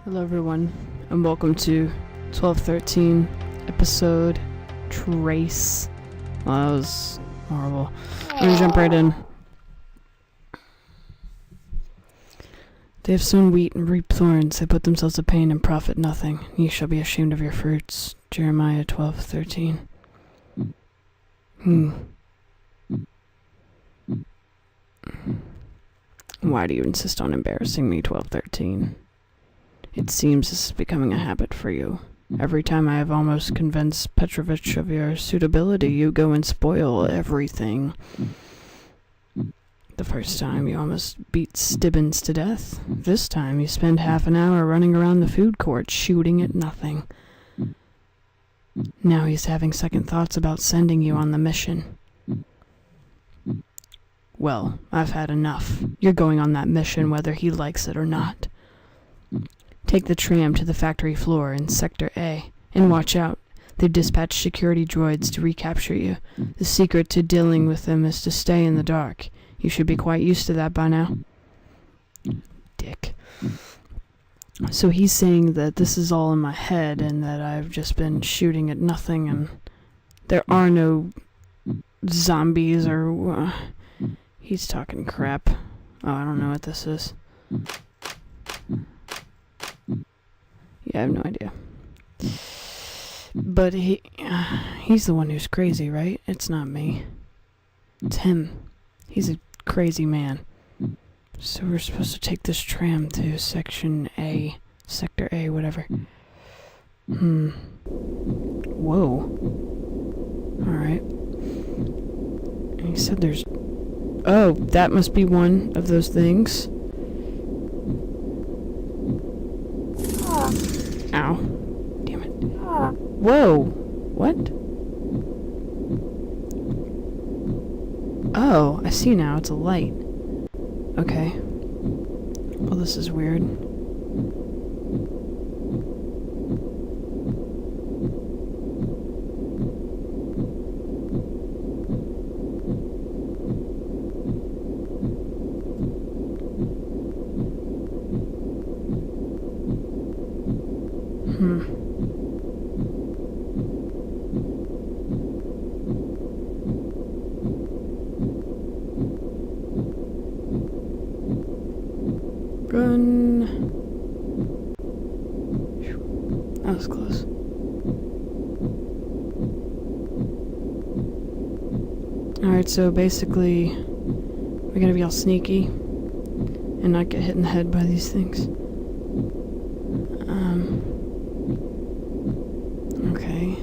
Hello everyone, and welcome to 1213 episode Trace. Well, that was horrible. I'm gonna jump right in. They have sown wheat and reaped thorns. They put themselves to pain and profit nothing. Ye shall be ashamed of your fruits. Jeremiah 12:13. Why do you insist on embarrassing me, 1213? It seems this is becoming a habit for you. Every time I have almost convinced Petrovich of your suitability, you go and spoil everything. The first time, you almost beat Stibbins to death. This time, you spend half an hour running around the food court, shooting at nothing. Now he's having second thoughts about sending you on the mission. Well, I've had enough. You're going on that mission whether he likes it or not. Take the tram to the factory floor in Sector A, and watch out. They've dispatched security droids to recapture you. The secret to dealing with them is to stay in the dark. You should be quite used to that by now. Dick. So he's saying that this is all in my head and that I've just been shooting at nothing and there are no zombies or... he's talking crap. Oh, I don't know what this is. Yeah, I have no idea. But he's the one who's crazy, right? It's not me. It's him. He's a crazy man. So we're supposed to take this tram to Section A. Sector A, whatever. Whoa. Alright. He said there's... Oh, that must be one of those things. Ow. Damn it. Whoa. What? Oh, I see now. It's a light. Okay. Well, this is weird. Run. That was close. Alright, so basically we're gonna be all sneaky and not get hit in the head by these things. Okay.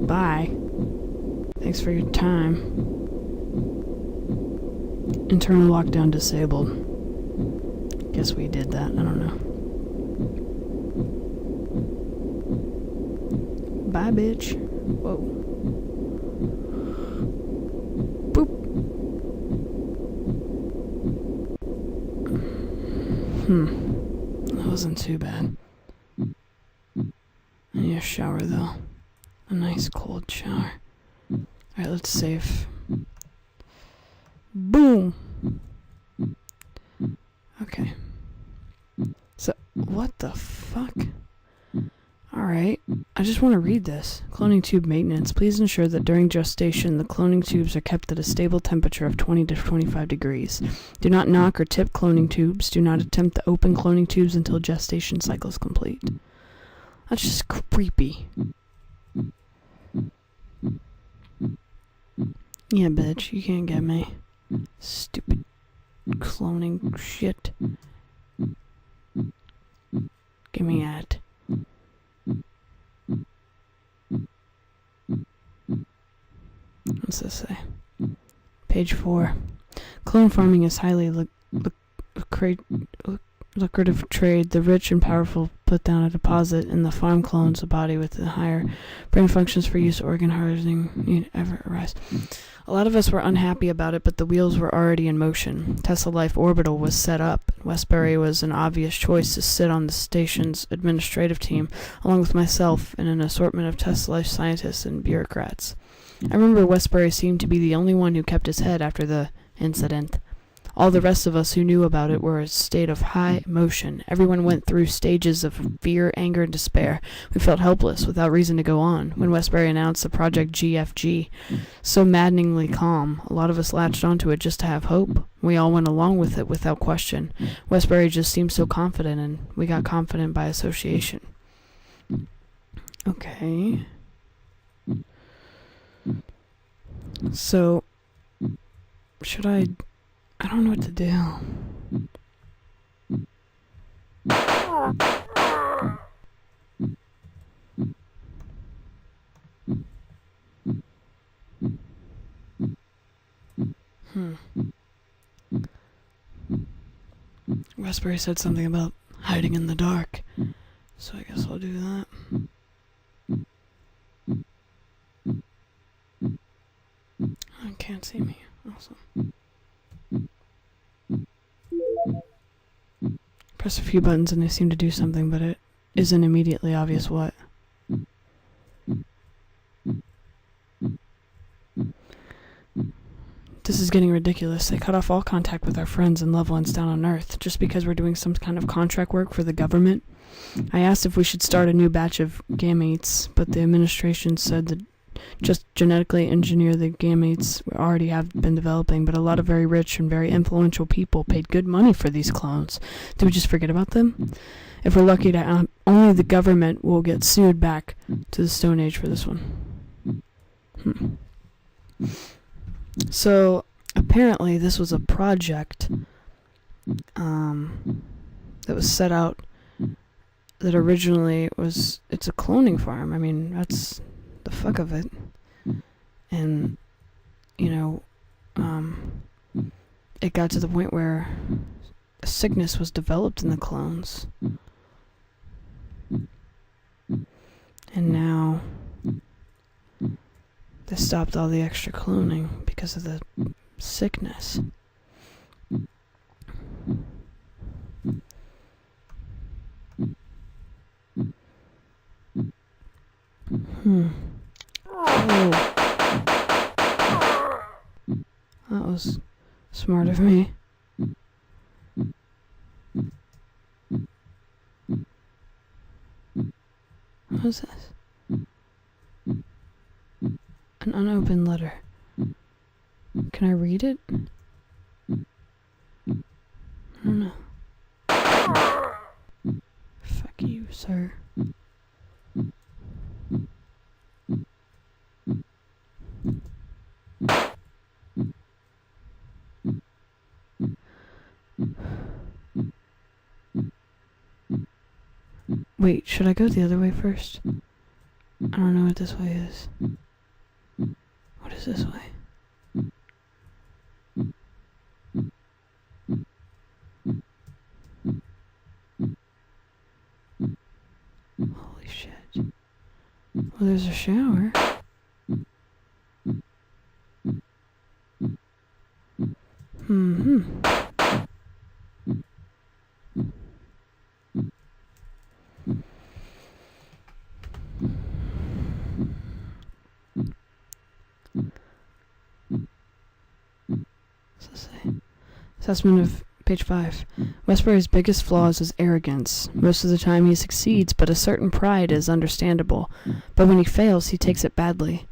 Bye. Thanks for your time. Internal lockdown disabled. Guess we did that. I don't know. Bye, bitch. Whoa. Boop. That wasn't too bad. I need a shower, though. A nice cold shower. Alright, let's save. Boom! Okay. So, what the fuck? Alright, I just want to read this. Cloning tube maintenance. Please ensure that during gestation, the cloning tubes are kept at a stable temperature of 20 to 25 degrees. Do not knock or tip cloning tubes. Do not attempt to open cloning tubes until gestation cycle is complete. That's just creepy. Yeah, bitch, you can't get me. Stupid cloning shit. Give me that. What's this say? Page 4. Clone farming is highly lucrative trade. The rich and powerful put down a deposit in the farm clones. A body with the higher brain functions for use organ harvesting need ever arise. A lot of us were unhappy about it, but the wheels were already in motion. Tesla Life Orbital was set up. Westbury was an obvious choice to sit on the station's administrative team, along with myself and an assortment of Tesla Life scientists and bureaucrats. I remember Westbury seemed to be the only one who kept his head after the incident. All the rest of us who knew about it were in a state of high emotion. Everyone went through stages of fear, anger, and despair. We felt helpless, without reason to go on. When Westbury announced the Project GFG, so maddeningly calm, a lot of us latched onto it just to have hope. We all went along with it without question. Westbury just seemed so confident, and we got confident by association. Okay. So, should I don't know what to do. Westbury said something about hiding in the dark, so I guess I'll do that. I can't see me. Awesome. Press a few buttons and they seem to do something, but it isn't immediately obvious what. This is getting ridiculous. They cut off all contact with our friends and loved ones down on Earth just because we're doing some kind of contract work for the government. I asked if we should start a new batch of gametes, but the administration said that just genetically engineer the gametes we already have been developing, but a lot of very rich and very influential people paid good money for these clones. Do we just forget about them? If we're lucky to only the government will get sued back to the Stone Age for this one. So, apparently this was a project that was set out that originally it's a cloning farm. I mean, that's the fuck of it. And, it got to the point where a sickness was developed in the clones. And now they stopped all the extra cloning because of the sickness. Oh. That was smart of me. What is this? An unopened letter. Can I read it? I don't know. Fuck you, sir. Wait, should I go the other way first? I don't know what this way is. What is this way? Holy shit. Well, there's a shower. What's this say? Assessment of page 5. Westbury's biggest flaw is his arrogance. Most of the time he succeeds, but a certain pride is understandable. But when he fails, he takes it badly.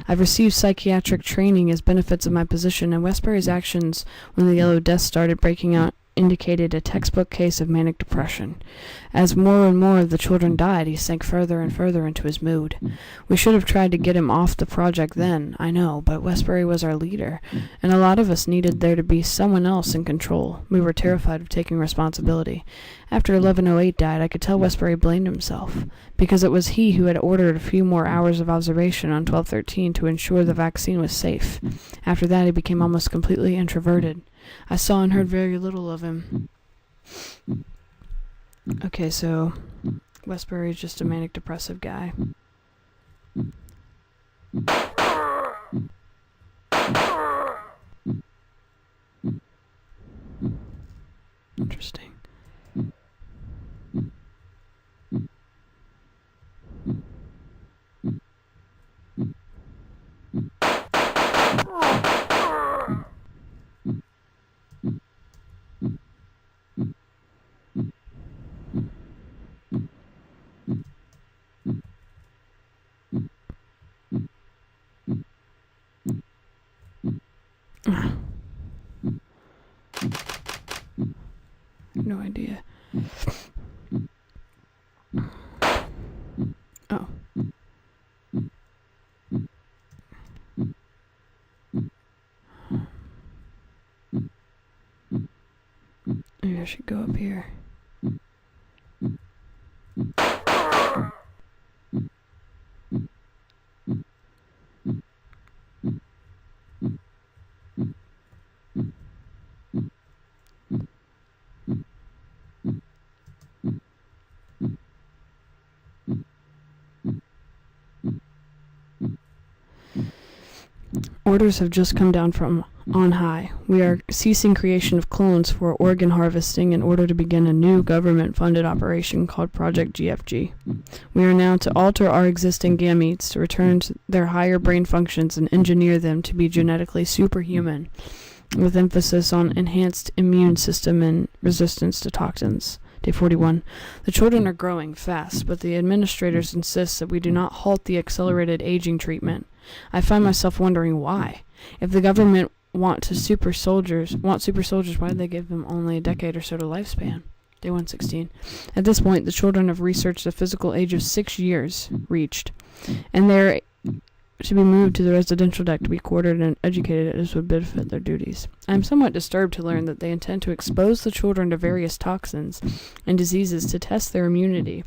I've received psychiatric training as benefits of my position, and Westbury's actions when the Yellow Death started breaking out indicated a textbook case of manic depression. As more and more of the children died, he sank further and further into his mood. We should have tried to get him off the project then, I know, but Westbury was our leader, and a lot of us needed there to be someone else in control. We were terrified of taking responsibility. After 1108 died, I could tell Westbury blamed himself, because it was he who had ordered a few more hours of observation on 1213 to ensure the vaccine was safe. After that, he became almost completely introverted. I saw and heard very little of him. Okay, so Westbury is just a manic depressive guy. Interesting. no idea. Oh. Maybe I should go up here. Orders have just come down from on high. We are ceasing creation of clones for organ harvesting in order to begin a new government-funded operation called Project GFG. We are now to alter our existing gametes to return to their higher brain functions and engineer them to be genetically superhuman, with emphasis on enhanced immune system and resistance to toxins. Day 41. The children are growing fast, but the administrators insist that we do not halt the accelerated aging treatment. I find myself wondering why. If the government want super soldiers, why did they give them only a decade or so to lifespan? Day 116. At this point, the children have reached the physical age of 6 years, and they're to be moved to the residential deck to be quartered and educated as would benefit their duties. I am somewhat disturbed to learn that they intend to expose the children to various toxins and diseases to test their immunity.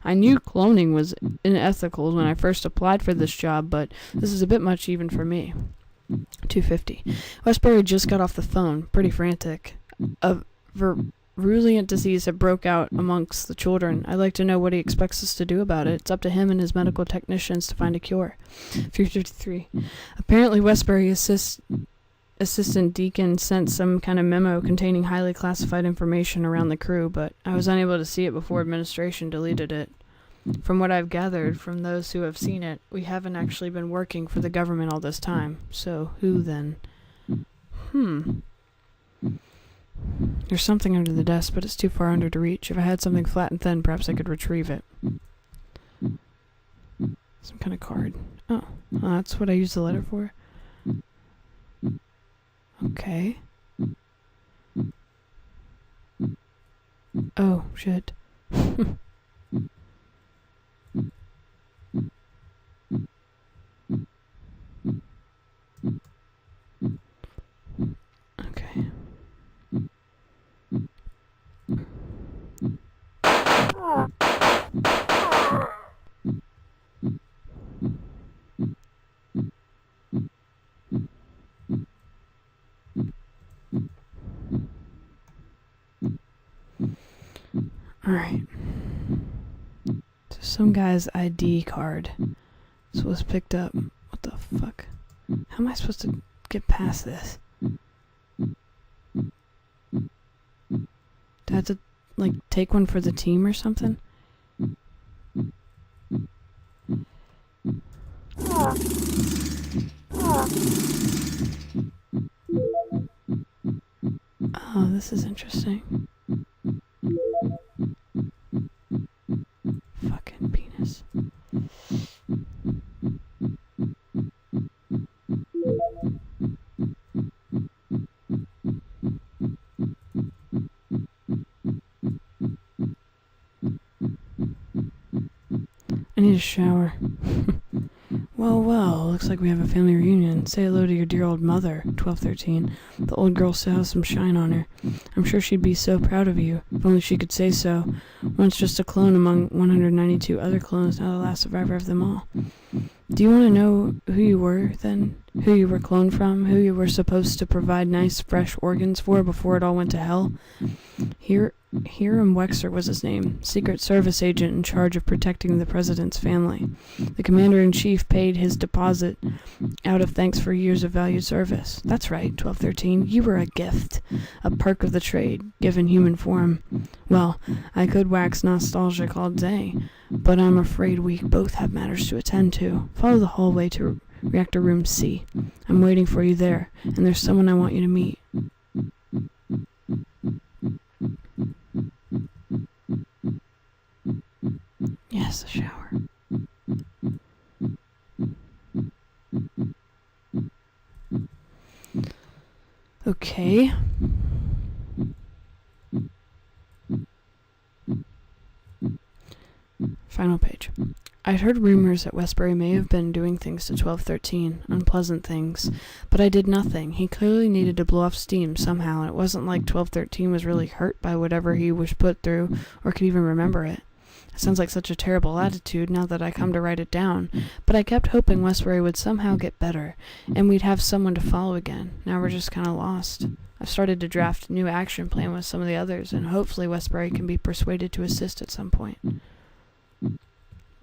I knew cloning was unethical when I first applied for this job, but this is a bit much even for me. 250. Westbury just got off the phone, pretty frantic. A virulent disease had broke out amongst the children. I'd like to know what he expects us to do about it. It's up to him and his medical technicians to find a cure. 353. Apparently Westbury Assistant Deacon sent some kind of memo containing highly classified information around the crew, but I was unable to see it before administration deleted it. From what I've gathered from those who have seen it, we haven't actually been working for the government all this time. So who then? There's something under the desk, but it's too far under to reach. If I had something flat and thin, perhaps I could retrieve it. Some kind of card. Oh, that's what I used the letter for? Okay. Oh, shit. Okay. Alright. So some guy's ID card. This was picked up. What the fuck? How am I supposed to get past this? Do I have to, like, take one for the team or something? Oh, this is interesting. Fucking penis. I need a shower. Well, looks like we have a family reunion. Say hello to your dear old mother, 1213. The old girl still has some shine on her. I'm sure she'd be so proud of you, if only she could say so. Once just a clone among 192 other clones, now the last survivor of them all. Do you want to know who you were, then? Who you were cloned from? Who you were supposed to provide nice, fresh organs for before it all went to hell? Hiram Wexler was his name, Secret Service agent in charge of protecting the president's family. The commander-in-chief paid his deposit out of thanks for years of valued service. That's right, 1213. You were a gift, a perk of the trade, given human form. Well, I could wax nostalgic all day, but I'm afraid we both have matters to attend to. Follow the hallway to reactor room C. I'm waiting for you there, and there's someone I want you to meet. Yes, a shower. Okay. Final page. I'd heard rumors that Westbury may have been doing things to 1213, unpleasant things, but I did nothing. He clearly needed to blow off steam somehow, and it wasn't like 1213 was really hurt by whatever he was put through, or could even remember it. It sounds like such a terrible attitude now that I come to write it down, but I kept hoping Westbury would somehow get better, and we'd have someone to follow again. Now we're just kind of lost. I've started to draft a new action plan with some of the others, and hopefully Westbury can be persuaded to assist at some point.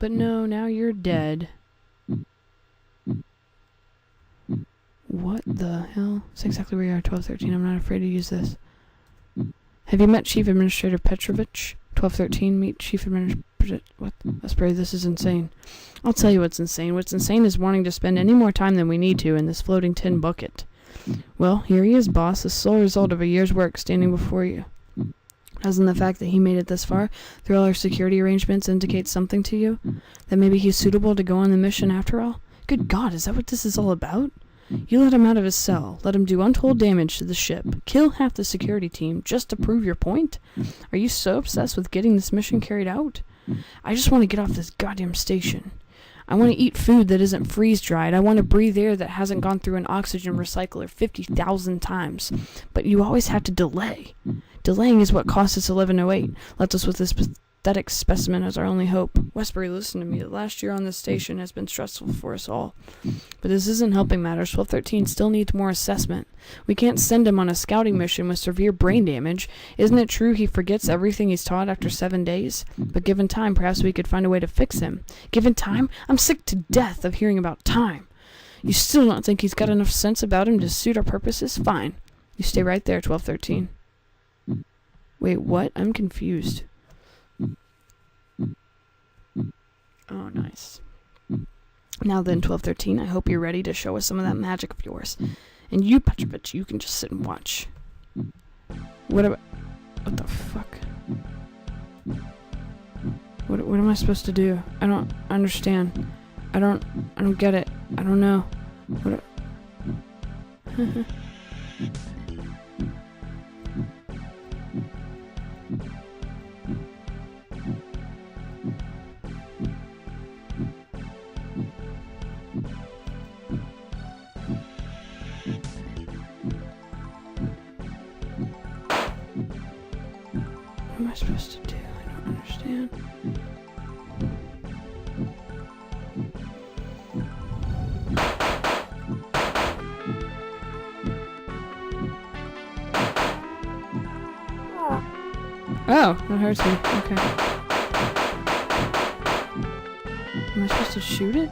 But no, now you're dead. What the hell? That's exactly where you are, 1213. I'm not afraid to use this. Have you met Chief Administrator Petrovich? 1213, meet Chief Administrator... What? Westbury, this is insane. I'll tell you what's insane. What's insane is wanting to spend any more time than we need to in this floating tin bucket. Well, here he is, boss, the sole result of a year's work standing before you. Doesn't the fact that he made it this far, through all our security arrangements, indicate something to you? That maybe he's suitable to go on the mission after all? Good God, is that what this is all about? You let him out of his cell, let him do untold damage to the ship, kill half the security team, just to prove your point? Are you so obsessed with getting this mission carried out? I just want to get off this goddamn station. I want to eat food that isn't freeze-dried. I want to breathe air that hasn't gone through an oxygen recycler 50,000 times. But you always have to delay. Delaying is what cost us 1108. Left us with this pathetic specimen as our only hope. Westbury, listen to me. The last year on this station has been stressful for us all. But this isn't helping matters. 1213 still needs more assessment. We can't send him on a scouting mission with severe brain damage. Isn't it true he forgets everything he's taught after 7 days? But given time, perhaps we could find a way to fix him. Given time? I'm sick to death of hearing about time. You still don't think he's got enough sense about him to suit our purposes? Fine. You stay right there, 1213. Wait, what? I'm confused. Oh, nice. Now then, 1213, I hope you're ready to show us some of that magic of yours. And you, Petrovich, you can just sit and watch. What the fuck? What am I supposed to do? I don't understand. I don't get it. I don't know. What? What am I supposed to do? I don't understand. Oh, that hurts me. Okay. Am I supposed to shoot it?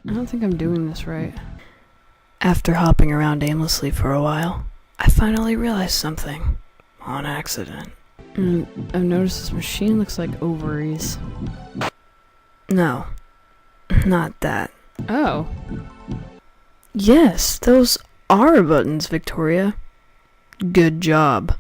I don't think I'm doing this right. After hopping around aimlessly for a while, I finally realized something. On accident. I've noticed this machine looks like ovaries. No. Not that. Oh. Yes, those are buttons, Victoria. Good job.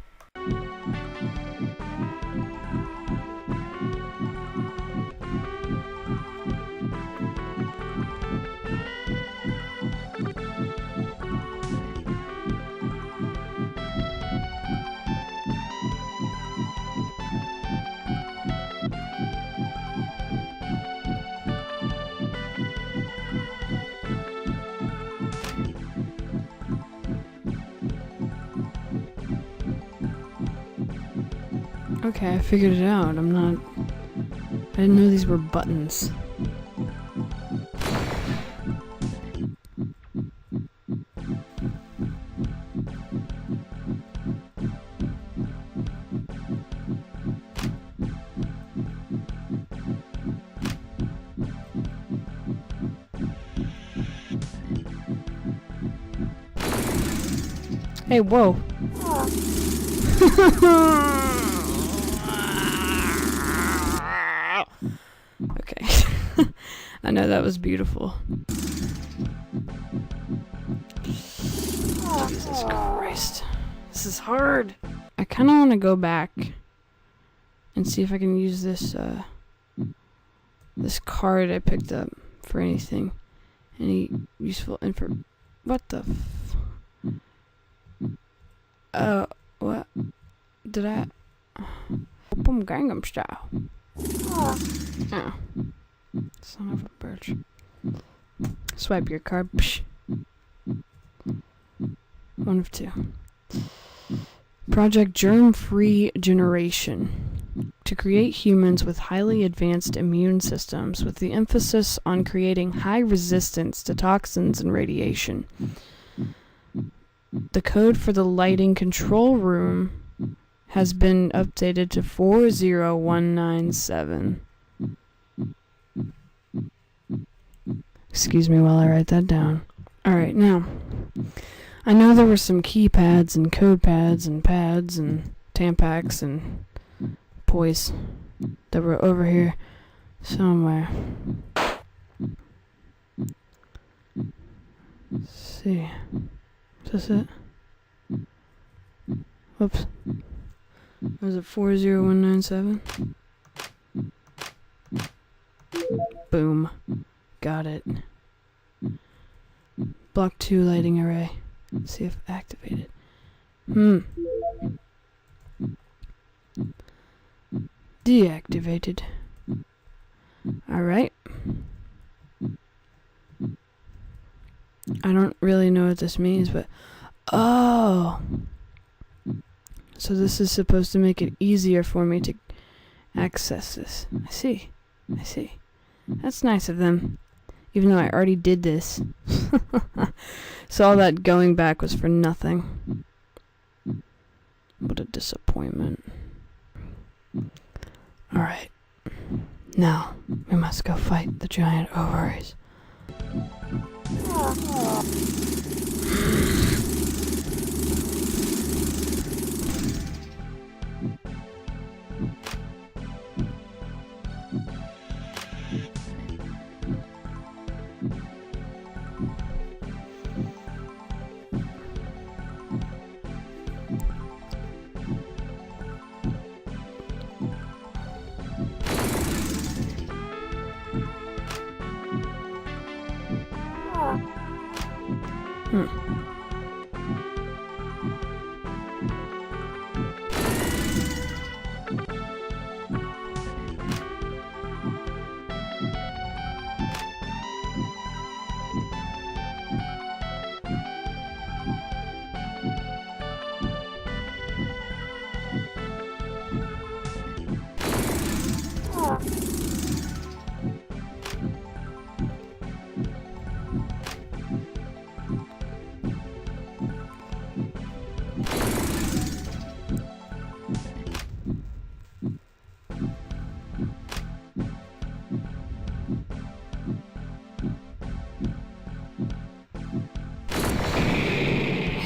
Okay, I figured it out. I didn't know these were buttons. Hey, whoa. Okay. I know that was beautiful. Jesus Christ. This is hard. I kind of want to go back and see if I can use this this card I picked up for anything. Any useful info. What the what? Did I? Boom Gangnam Style. Oh. Son of a birch. Swipe your card. Psh. One of two. Project Germ-Free Generation. To create humans with highly advanced immune systems with the emphasis on creating high resistance to toxins and radiation. The code for the lighting control room has been updated to 40197. Excuse me while I write that down. Alright, now, I know there were some keypads and code pads and Tampax and poise that were over here somewhere. Let's see. Is this it? Whoops. Was it 40197? Boom. Got it. Block 2 lighting array. Let's see if activated. Deactivated. Alright. I don't really know what this means, but... Oh! So this is supposed to make it easier for me to access this. I see. That's nice of them. Even though I already did this. So all that going back was for nothing. What a disappointment. Alright. Now, we must go fight the giant ovaries.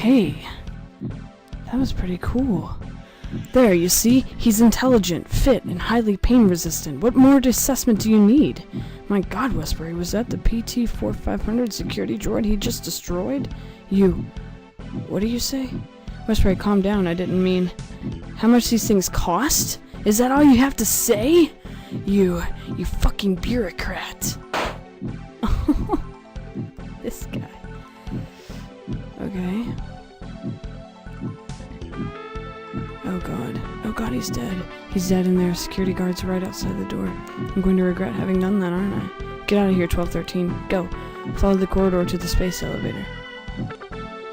Hey, that was pretty cool. There, you see? He's intelligent, fit, and highly pain-resistant. What more assessment do you need? My God, Westbury, was that the PT-4500 security droid he just destroyed? What do you say? Westbury, calm down, I didn't mean... How much these things cost? Is that all you have to say? You fucking bureaucrat. This guy. Okay. Oh god, he's dead. He's dead and there are security guards right outside the door. I'm going to regret having done that, aren't I? Get out of here, 1213. Go. Follow the corridor to the space elevator.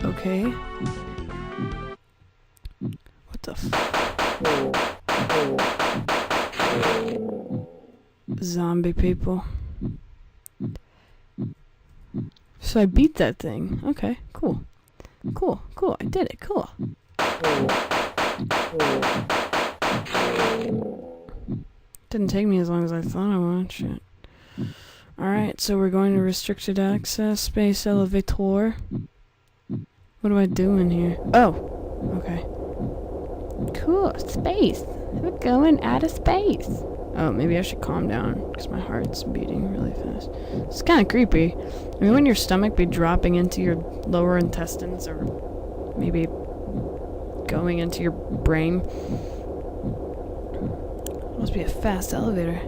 Okay. What the Zombie people. So I beat that thing. Okay, cool. Cool. I did it. Cool. Didn't take me as long as I thought it would. Shit. Alright, so we're going to restricted access, space elevator. What do I do in here? Oh, okay. Cool, space. We're going out of space. Oh, maybe I should calm down, because my heart's beating really fast. It's kind of creepy. I mean, wouldn't your stomach be dropping into your lower intestines, or maybe going into your brain? Must be a fast elevator.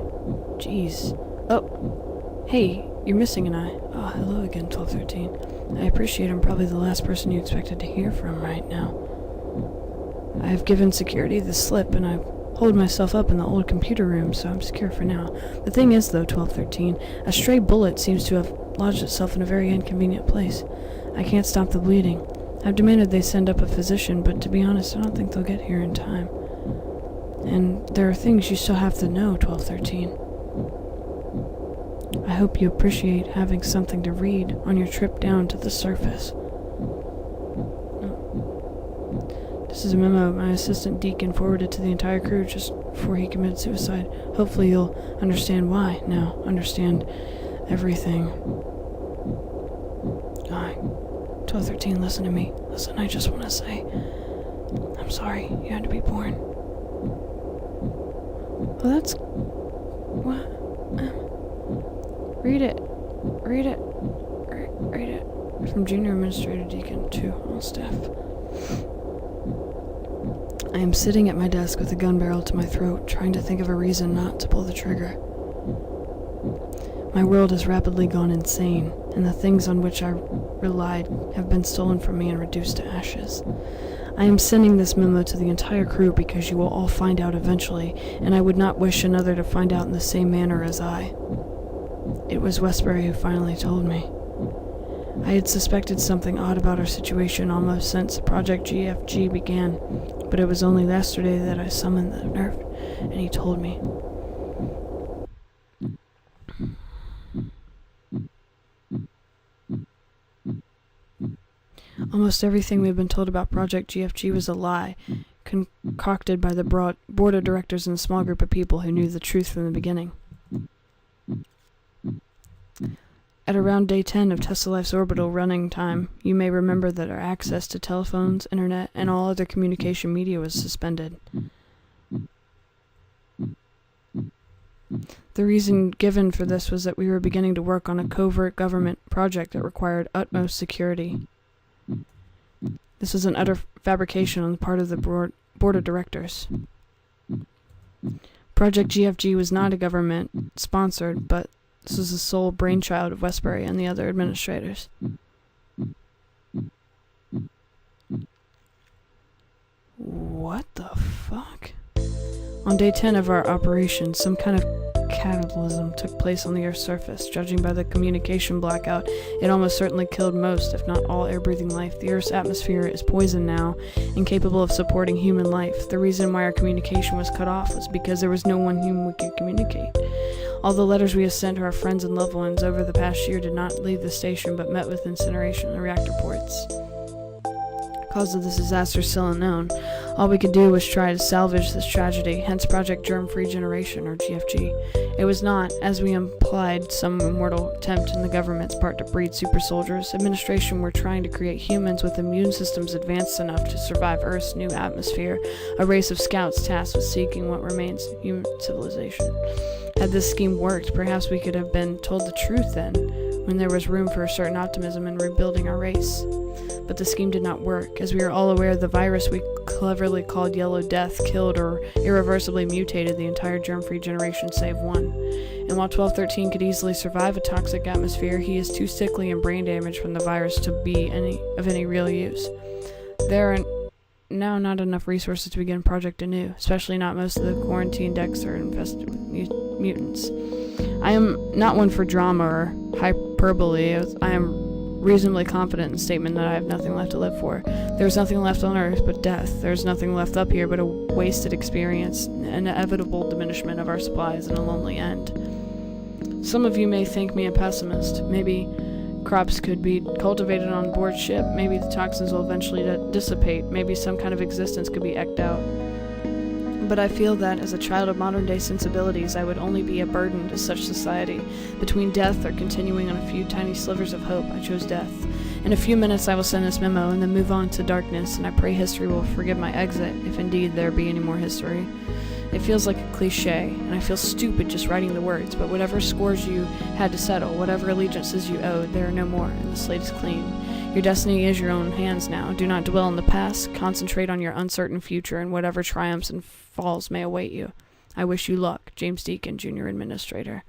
Jeez. Oh, hey, you're missing an eye. Oh, hello again, 1213. I appreciate I'm probably the last person you expected to hear from right now. I have given security the slip, and I've holed myself up in the old computer room, so I'm secure for now. The thing is, though, 1213, a stray bullet seems to have lodged itself in a very inconvenient place. I can't stop the bleeding. I've demanded they send up a physician, but to be honest, I don't think they'll get here in time. And there are things you still have to know, 1213. I hope you appreciate having something to read on your trip down to the surface. This is a memo my assistant Deacon forwarded to the entire crew just before he committed suicide. Hopefully you'll understand why now. Understand everything. Alright. 1213, listen to me. Listen, I just want to say, I'm sorry you had to be born. Well, that's... What? Read it. Read it. Read it. From Junior Administrator Deacon to all staff. I am sitting at my desk with a gun barrel to my throat, trying to think of a reason not to pull the trigger. My world has rapidly gone insane, and the things on which I relied have been stolen from me and reduced to ashes. I am sending this memo to the entire crew because you will all find out eventually, and I would not wish another to find out in the same manner as I. It was Westbury who finally told me. I had suspected something odd about our situation almost since Project GFG began, but it was only yesterday that I summoned the nerve, and he told me. Almost everything we had been told about Project GFG was a lie, concocted by the board of directors and a small group of people who knew the truth from the beginning. At around day 10 of Tesla Life's orbital running time, you may remember that our access to telephones, internet, and all other communication media was suspended. The reason given for this was that we were beginning to work on a covert government project that required utmost security. This was an utter fabrication on the part of the board of directors. Project GFG was not a government-sponsored, but this was the sole brainchild of Westbury and the other administrators. What the fuck? On day 10 of our operation, some kind of cataclysm took place on the Earth's surface. Judging by the communication blackout, it almost certainly killed most, if not all, air-breathing life. The Earth's atmosphere is poisoned now, incapable of supporting human life. The reason why our communication was cut off was because there was no one whom we could communicate. All the letters we have sent to our friends and loved ones over the past year did not leave the station, but met with incineration in the reactor ports. The cause of this disaster is still unknown. All we could do was try to salvage this tragedy, hence Project Germ-Free Generation, or GFG. It was not, as we implied, some immortal attempt in the government's part to breed super soldiers. Administration were trying to create humans with immune systems advanced enough to survive Earth's new atmosphere, a race of scouts tasked with seeking what remains of human civilization. Had this scheme worked, perhaps we could have been told the truth then, when there was room for a certain optimism in rebuilding our race. But the scheme did not work. As we are all aware, the virus we cleverly called Yellow Death killed or irreversibly mutated the entire germ-free generation save one. And while 1213 could easily survive a toxic atmosphere, he is too sickly and brain damaged from the virus to be of any real use. There are now not enough resources to begin Project anew, especially not most of the quarantine decks are infested with mutants. I am not one for drama or hyperbole. I am reasonably confident in the statement that I have nothing left to live for. There is nothing left on Earth but death. There is nothing left up here but a wasted experience, an inevitable diminishment of our supplies, and a lonely end. Some of you may think me a pessimist. Maybe crops could be cultivated on board ship. Maybe the toxins will eventually dissipate. Maybe some kind of existence could be eked out. But I feel that, as a child of modern-day sensibilities, I would only be a burden to such society. Between death or continuing on a few tiny slivers of hope, I chose death. In a few minutes I will send this memo and then move on to darkness, and I pray history will forgive my exit, if indeed there be any more history. It feels like a cliche, and I feel stupid just writing the words, but whatever scores you had to settle, whatever allegiances you owed, there are no more, and the slate is clean. Your destiny is your own hands now. Do not dwell in the past. Concentrate on your uncertain future, and whatever triumphs and falls may await you. I wish you luck. James Deacon, Junior Administrator.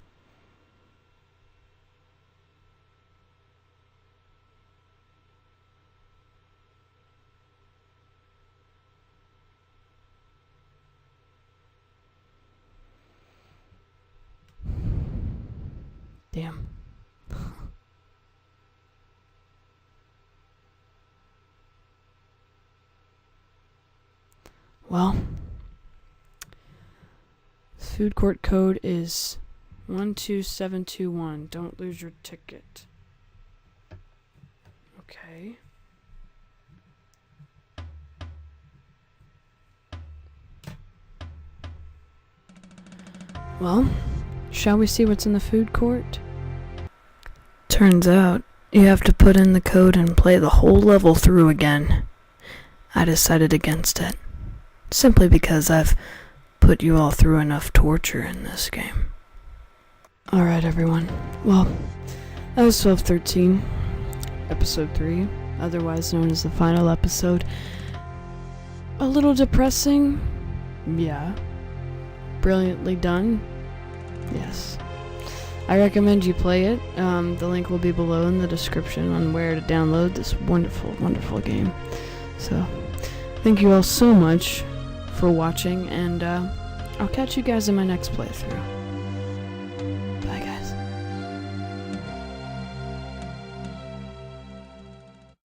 Damn. Well, food court code is 12721. Don't lose your ticket. Okay. Well, shall we see what's in the food court? Turns out, you have to put in the code and play the whole level through again. I decided against it, simply because I've put you all through enough torture in this game. Alright everyone, well, that was 1213, episode 3, otherwise known as the final episode. A little depressing, yeah. Brilliantly done, yes. I recommend you play it. The link will be below in the description on where to download this wonderful, wonderful game. So, thank you all so much for watching, and I'll catch you guys in my next playthrough.